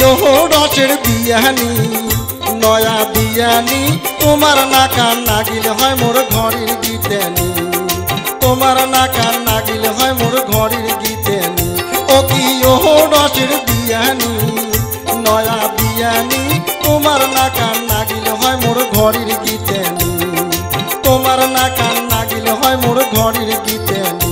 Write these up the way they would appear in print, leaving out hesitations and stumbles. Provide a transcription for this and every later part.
রসের বিয়ানি নয়া বিয়ানি তোমার নাকান নাগিল হয় মোর ঘরের গীতানি তোমার নাকান নাগিল হয় মোর ঘরের গীতানি ও কি ও রসের বিয়ানি নয়া বিয়ানি তোমার নাকান নাগিল হয় মোর ঘরের গীতানি তোমার নাকান নাগিল হয় মোর ঘরের গীতানি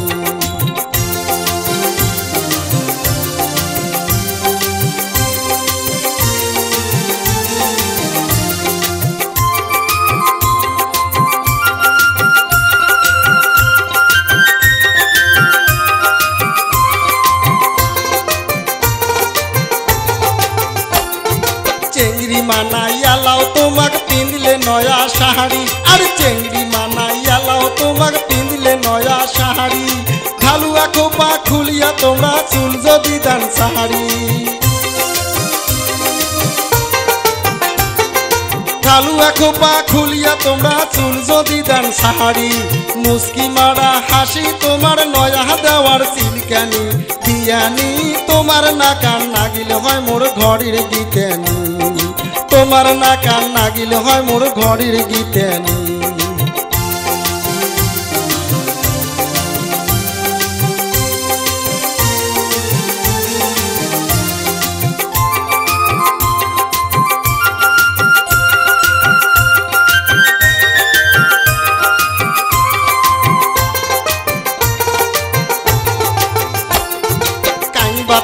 চেংড়ি মানাইয়া লাও তোমাক পিঁধলে নয়া শাড়ি আর চেংড়ি মানাইয়া লাও তোমাক পিঁধলে নয়া শাড়ি ঢালুয়া খোপা খুলিয়া তোমরা চুল যদি দান শাড়ি ঢালুয়া খোপা খুলিয়া তোমরা চুল যদি দান শাড়ি মুস্কি মারা হাসি তোমার নয়া দেওয়ার সিলকানি বিয়ানি তোমার নাকান নাগিল হয় মোর ঘরের গীতানি তোমার নাকান নাগিল হয় মোর ঘরের গীতানি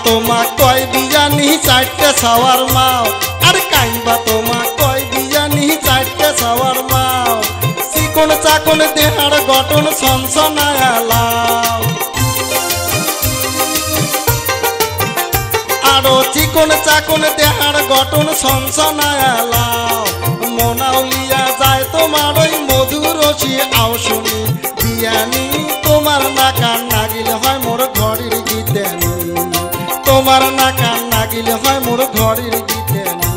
তোমা কয় বিয়ানি চারটে ছাওয়ার মাও আর কাইবা তোমা কয় বিয়ানি চারটে ছাওয়ার মাও চিকন চাকন দেহার গঠন সনসনায়া লাও আরো চিকন চাকন দেহার গঠন সনসনায়া লাও মনাউলিয়া যায় তোমার ওই মধুরসি আও শুনি বিয়ানি তোমার নাকান নাগিল হয় মোর ঘরের গীতানি তোমার নাকান নাগিল হয় মোর ঘরের গীতানি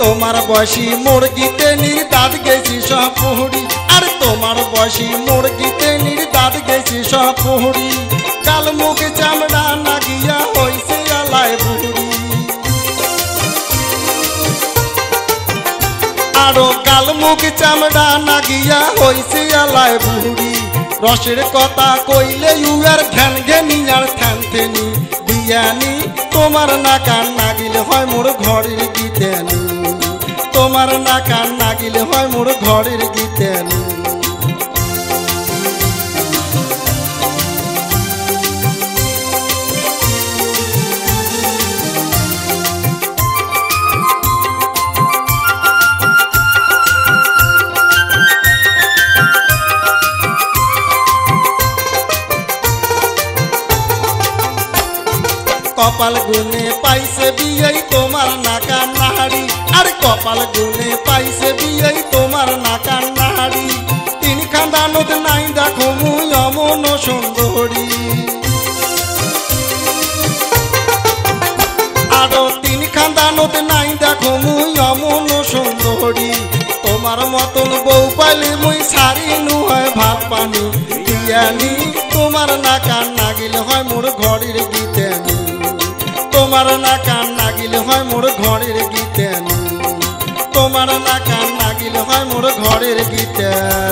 তোমার বয়সী মোর গীতানির দাঁত গেছি সব পুহুরি আর তোমার বয়সী মোর গীতানির দাঁত গেছি সব পুহুরি কাল মুখ চামড়া নাগিয়া হইছে আলায় বুড়ি আরো কাল মুখ চামড়া নাগিয়া হইছে আলায় বুড়ি রসের কথা কইলে ইউয়ার ঘ্যান ঘেনি আর থ্যান থেনি বিয়ানি তোমার নাকান নাগিল হয় মোর ঘরের গীতানি তোমার নাকান নাগিল হয় মোর ঘরের গীতানি কপাল গুনে পাইছে বিয়াই তোমার নাকান নাহারি আর কপাল গুনে পাইছে বিয়াই তোমার নাকান নাহারি তিন খানদানত নাই দেখো মুই অমন সুন্দরী আরো তিন খানদানত নাই দেখো মুই অমন সুন্দরী তোমার মতন বউ পাইলে মুই সারি নু হয় ভাত পানি বিয়ানি তোমার নাকান নাগিল হয় মোর ঘরের গীতানি তোমার নাকান নাগিল হয় মোর ঘরের গীতানি তোমার নাকান নাগিল হয় মোর ঘরের গীতানি